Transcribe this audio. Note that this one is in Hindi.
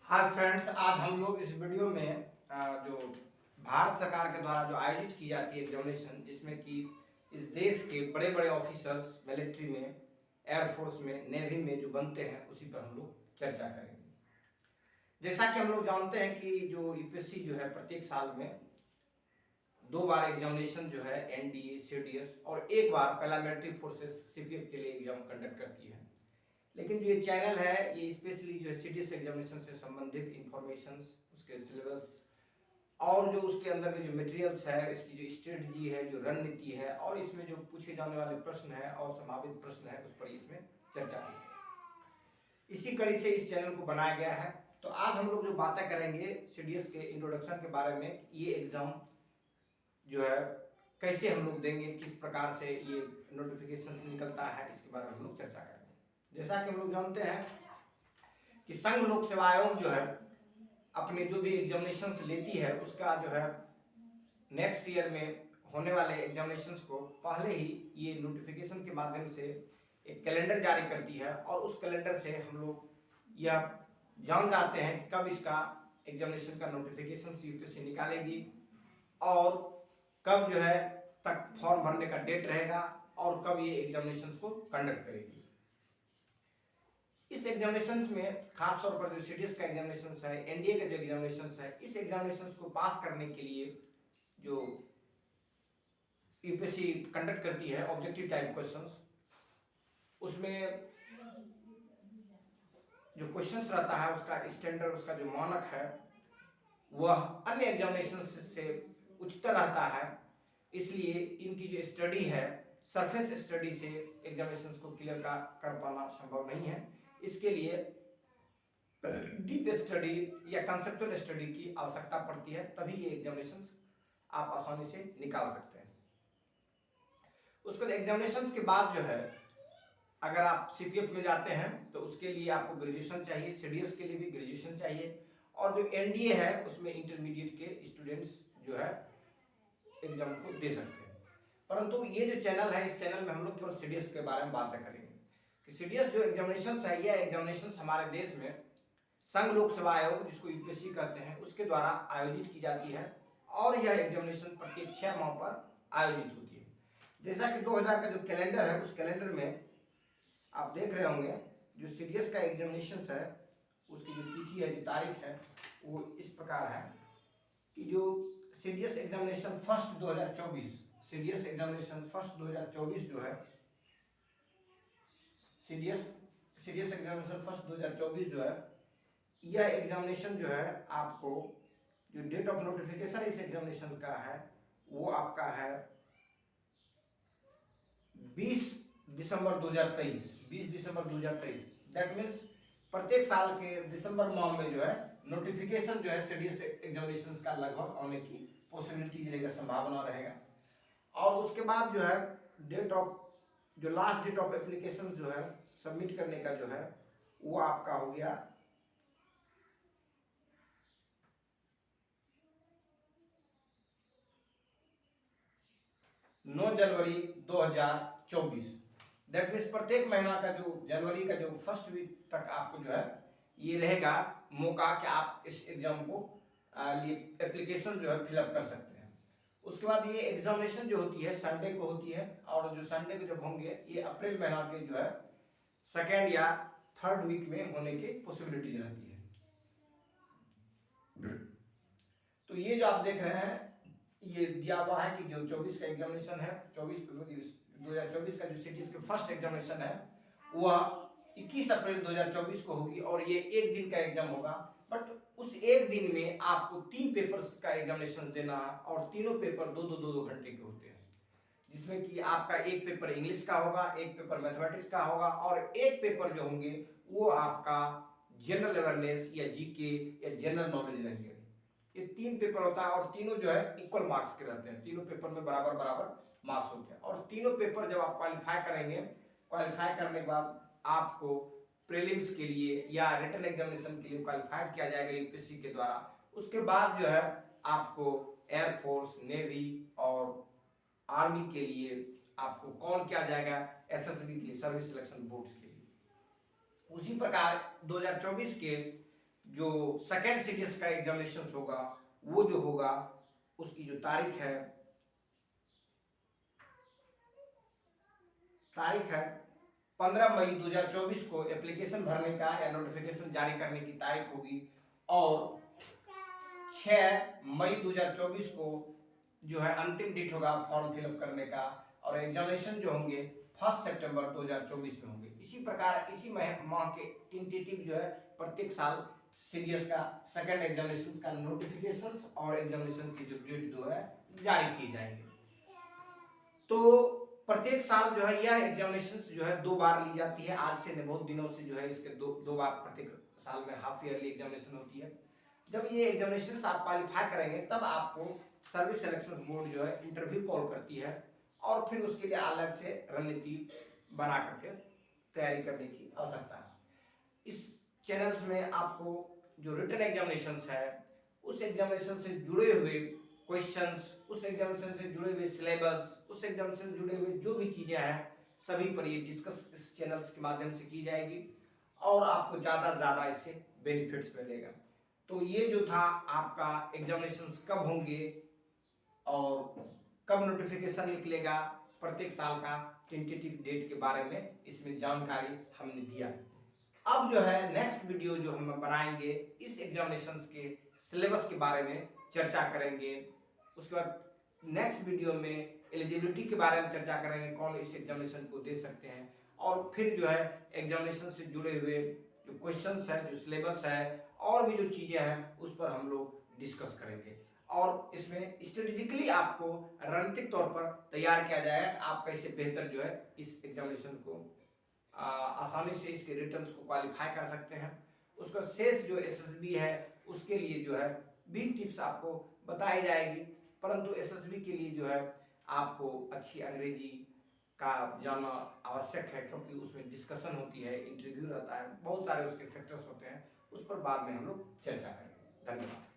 हाय फ्रेंड्स, आज हम लोग इस वीडियो में जो भारत सरकार के द्वारा जो आयोजित की जाती है एग्जामिनेशन, जिसमें कि इस देश के बड़े बड़े ऑफिसर्स मिलिट्री में, एयरफोर्स में, नेवी में जो बनते हैं, उसी पर हम लोग चर्चा करेंगे। जैसा कि हम लोग जानते हैं कि जो यूपीएससी जो है प्रत्येक साल में 2 बार एग्जामिनेशन जो है एनडीए, सीडीएस और एक बार पैरामिलिट्री फोर्सेस सीपीएफ के लिए एग्जाम कंडक्ट करती है। लेकिन जो ये चैनल है ये स्पेशली जो है सीडीएस एग्जामिनेशन से संबंधित इंफॉर्मेशन, उसके सिलेबस और जो उसके अंदर के जो मटेरियल्स है, इसकी जो स्ट्रेटजी है, जो रणनीति है और इसमें जो पूछे जाने वाले प्रश्न है और संभावित प्रश्न है, उस पर इसमें चर्चा की है। इसी कड़ी से इस चैनल को बनाया गया है। तो आज हम लोग जो बातें करेंगे सीडीएस के इंट्रोडक्शन के बारे में, ये एग्जाम जो है कैसे हम लोग देंगे, किस प्रकार से ये नोटिफिकेशन निकलता है, इसके बारे में हम लोग चर्चा करेंगे। जैसा कि हम लोग जानते हैं कि संघ लोक सेवा आयोग जो है अपने जो भी एग्जामिनेशंस लेती है, उसका जो है नेक्स्ट ईयर में होने वाले एग्जामिनेशंस को पहले ही ये नोटिफिकेशन के माध्यम से एक कैलेंडर जारी करती है और उस कैलेंडर से हम लोग यह जान जाते हैं कि कब इसका एग्जामिनेशन का नोटिफिकेशन यूपीएससी निकालेगी और कब जो है तक फॉर्म भरने का डेट रहेगा और कब ये एग्जामिनेशंस को कंडक्ट करेगी। इस एग्जामिनेशंस में खास तौर पर जो सीडीएस का एग्जामिनेशंस है, एनडीए का जो एग्जामिनेशंस है, इस एग्जामिनेशंस को पास करने के लिए जो यूपीएससी कंडक्ट करती है ऑब्जेक्टिव टाइप क्वेश्चंस, उसमें जो क्वेश्चंस रहता है उसका स्टैंडर्ड, उसका जो मानक है वह अन्य एग्जामिनेशन से उच्चतर रहता है। इसलिए इनकी जो स्टडी है, सरफेस स्टडी से एग्जामिनेशंस को क्लियर कर पाना संभव नहीं है। इसके लिए डीप स्टडी या कंसेप्चुअल स्टडी की आवश्यकता पड़ती है, तभी ये एग्जामिनेशंस आप आसानी से निकाल सकते हैं। उसके बाद एग्जामिनेशंस के बाद जो है अगर आप सीपीएफ में जाते हैं तो उसके लिए आपको ग्रेजुएशन चाहिए, सीडीएस के लिए भी ग्रेजुएशन चाहिए और जो एनडीए है उसमें इंटरमीडिएट के स्टूडेंट्स जो है एग्जाम को दे सकते हैं। परंतु ये जो चैनल है, इस चैनल में हम लोग केवल सीडीएस के बारे में बातें करेंगे कि सीडीएस जो एग्जामिनेशन है, यह एग्जामिनेशन हमारे देश में संघ लोक सेवा आयोग, जिसको यूपीएससी कहते हैं, उसके द्वारा आयोजित की जाती है और यह एग्जामिनेशन प्रत्येक 6 माह पर आयोजित होती है। जैसा कि 2000 का जो कैलेंडर है, उस कैलेंडर में आप देख रहे होंगे जो सीडीएस का एग्जामिनेशन है उसकी जो तिथि है, जो तारीख है, वो इस प्रकार है कि जो CDS examination first 2024, CDS examination first 2024 जो है, सीडीएस एग्जामिनेशन फर्स्ट 2024 जो है, यह एग्जामिनेशन जो है आपको जो डेट ऑफ नोटिफिकेशन इस एग्जामिनेशन का है वो आपका है 20 दिसंबर 2023। 20 दिसंबर 2023, दैट मीन्स प्रत्येक साल के दिसंबर माह में जो है नोटिफिकेशन जो है सीडीएस एग्जामिनेशन का लगभग आने की पॉसिबिलिटी रहेगा, संभावना रहेगा। और उसके बाद जो है डेट ऑफ जो लास्ट डेट ऑफ एप्लीकेशन जो है सबमिट करने का जो है वो आपका हो गया 9 जनवरी 2024। दैट मीन्स प्रत्येक महीना का जो जनवरी का जो फर्स्ट वीक तक आपको जो है ये रहेगा मौका कि आप इस एग्जाम को लिए एप्लीकेशन जो है फिलअप कर सकते हैं। उसके बाद ये एग्जामिनेशन जो होती है संडे को होती है और जो संडे को जब होंगे ये अप्रैल महीना के जो है सेकेंड या थर्ड वीक में होने की पॉसिबिलिटीज रहती है। तो ये जो आप देख रहे हैं ये दिया हुआ है कि जो 24 का एग्जामिनेशन है, 2024 का जो सीडीएस के फर्स्ट एग्जामिनेशन है वह 21 अप्रैल 2024 को होगी और ये एक दिन का एग्जाम होगा। बट उस एक दिन में आपको 3 पेपर्स का एग्जामिनेशन देना है और तीनों पेपर 2-2 घंटे के होते हैं, जिसमें कि आपका एक पेपर इंग्लिश का होगा, एक पेपर मैथमेटिक्स का होगा और एक पेपर जो होंगे वो आपका जनरल अवेयरनेस या जीके या जनरल नॉलेज रहेंगे। ये 3 पेपर होता है और तीनों जो है इक्वल मार्क्स के रहते हैं, तीनों पेपर में बराबर बराबर मार्क्स होते हैं और तीनों पेपर जब आप क्वालिफाई करेंगे, क्वालिफाई करने के बाद आपको प्रीलिम्स के लिए या रिटन एग्जामिनेशन के लिए क्वालिफाइड किया जाएगा यूपीएससी के द्वारा। उसके बाद जो है आपको एयरफोर्स, नेवी और आर्मी के लिए आपको कॉल किया जाएगा, एसएसबी के लिए, सर्विस सिलेक्शन बोर्ड्स के लिए। उसी प्रकार 2024 के जो सेकेंड सीडीएस का एग्जामिनेशन होगा वो जो होगा उसकी जो तारीख है 15 मई 2024 को एप्लीकेशन भरने का या नोटिफिकेशन जारी करने की तारीख होगी, और 6 मई 2024 को जो है अंतिम डेट होगा फॉर्म फिलअप करने का, और एग्जामिनेशन जो होंगे 1 सितंबर 2024 में होंगे। इसी प्रकार इसी माह के टेंटेटिव जो है प्रत्येक साल सीडीएस का सेकंड एग्जामिनेशन का नोटिफिकेशन और एग्जामिनेशन की जो डेट जो है जारी की जाएंगे। तो प्रत्येक साल जो है यह एग्जामिनेशन जो है 2 बार ली जाती है। आज से बहुत दिनों से जो है इसके दो बार प्रत्येक साल में हाफ ईयरली एग्जामिनेशन होती है। जब ये एग्जामिनेशन आप क्वालिफाई करेंगे तब आपको सर्विस सिलेक्शन बोर्ड जो है इंटरव्यू कॉल करती है, और फिर उसके लिए अलग से रणनीति बना करके तैयारी करने की आवश्यकता है। इस चैनल्स में आपको जो रिटन एग्जामिनेशन है उस एग्जामिनेशन से जुड़े हुए क्वेश्चंस, उस एग्जामिनेशन से जुड़े हुए सिलेबस, उस एग्जामिनेशन से जुड़े हुए जो भी चीजें हैं सभी पर ये डिस्कस इस चैनल्स के माध्यम से की जाएगी, और आपको ज़्यादा से ज़्यादा इससे बेनिफिट्स मिलेगा। तो ये जो था आपका एग्जामिनेशन कब होंगे और कब नोटिफिकेशन निकलेगा प्रत्येक साल का टेंटेटिव डेट के बारे में इसमें जानकारी हमने दिया। अब जो है नेक्स्ट वीडियो जो हम बनाएंगे इस एग्जामिनेशन के सिलेबस के बारे में चर्चा करेंगे। उसके बाद नेक्स्ट वीडियो में एलिजिबिलिटी के बारे में चर्चा करेंगे, कौन इस एग्जामिनेशन को दे सकते हैं, और फिर जो है एग्जामिनेशन से जुड़े हुए जो क्वेश्चंस है, जो सिलेबस है, और भी जो चीज़ें हैं उस पर हम लोग डिस्कस करेंगे, और इसमें स्ट्रेटेजिकली आपको रणनीतिक तौर पर तैयार किया जाएगा आप कैसे बेहतर जो है इस एग्जामिनेशन को आसानी से इसके रिटर्न्स को क्वालिफाई कर सकते हैं। उसका शेष जो एसएसबी है उसके लिए जो है भी टिप्स आपको बताई जाएगी, परंतु एसएसबी के लिए जो है आपको अच्छी अंग्रेजी का जानना आवश्यक है, क्योंकि उसमें डिस्कशन होती है, इंटरव्यू रहता है, बहुत सारे उसके फैक्टर्स होते हैं, उस पर बाद में हम लोग चर्चा करेंगे। धन्यवाद।